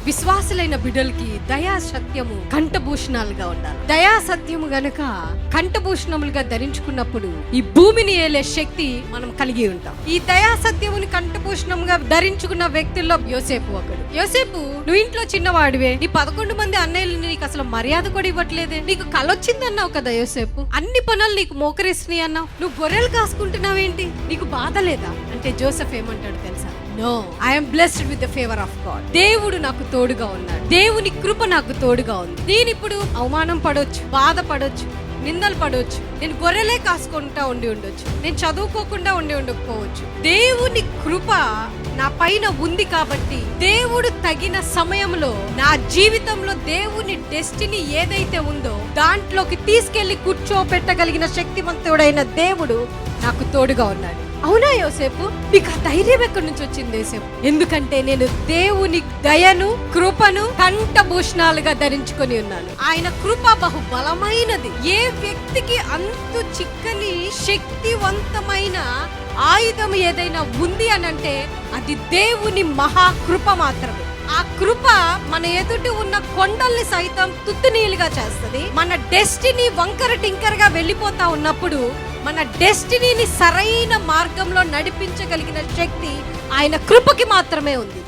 విశ్వాసులైన బిడ్డలకి దయా సత్యము కంఠభూషణాలుగా ఉండాలి. దయా సత్యము గనుక కంఠభూషణములుగా ధరించుకున్నప్పుడు ఈ భూమిని ఏలే శక్తి మనం కలిగి ఉంటాం. ఈ దయా సత్యముని కంఠభూషణంగా ధరించుకున్న వ్యక్తుల్లో యోసేపు ఒకడు. యోసేపు, నువ్వు ఇంట్లో చిన్నవాడివే, నీ 11 మంది అన్నయ్యలు నీకు అసలు మర్యాద కూడా ఇవ్వట్లేదే, నీకు కలొచ్చింది అన్నావు కదా యోసేపు, అన్ని పనులు నీకు మోకరిస్తున్నాయి అన్నావు, నువ్వు గొర్రెలు కాసుకుంటున్నావేంటి, నీకు బాధ లేదా అంటే జోసెఫ్ ఏమంటాడు తెలుసా? No, I'm blessed with the favour of God. దేవుడు నాకు తోడుగా ఉన్నాడు, దేవుని కృప నాకు తోడుగా ఉంది. నేను ఇప్పుడు అవమానం పడవచ్చు, బాధపడొచ్చు, నిందలు పడవచ్చు, నేను గొర్రెలే కాసుకుంటా ఉండొచ్చు, నేను చదువుకోకుండా ఉండకపోవచ్చు. దేవుని కృప నా పైన ఉంది కాబట్టి దేవుడు తగిన సమయంలో నా జీవితంలో దేవుని డెస్టినీ ఏదైతే ఉందో దాంట్లోకి తీసుకెళ్లి కూర్చోపెట్టగలిగిన శక్తివంతుడైన దేవుడు నాకు తోడుగా ఉన్నాడు. అవునా యోసేపు, నీకు ఆ ధైర్యం ఎక్కడి నుంచి వచ్చింది యోసేపు? ఎందుకంటే నేను దేవుని దయను కృపను కంఠభూషణాలుగా ధరించుకొని ఉన్నాను. ఆయన కృప బహు బలమైనది. ఏ వ్యక్తికి అంతు చిక్కని శక్తివంతమైన ఆయుధం ఏదైనా ఉంది అని అంటే అది దేవుని మహాకృప మాత్రమే. ఆ కృప మన ఎదుటి ఉన్న కొండల్ని సైతం తుత్తునీలుగా చేస్తుంది. మన డెస్టినీ వంకర టింకరగా వెళ్ళిపోతా ఉన్నప్పుడు మన డెస్టినీని సరైన మార్గంలో నడిపించగలిగిన శక్తి ఆయన కృపకి మాత్రమే ఉంది.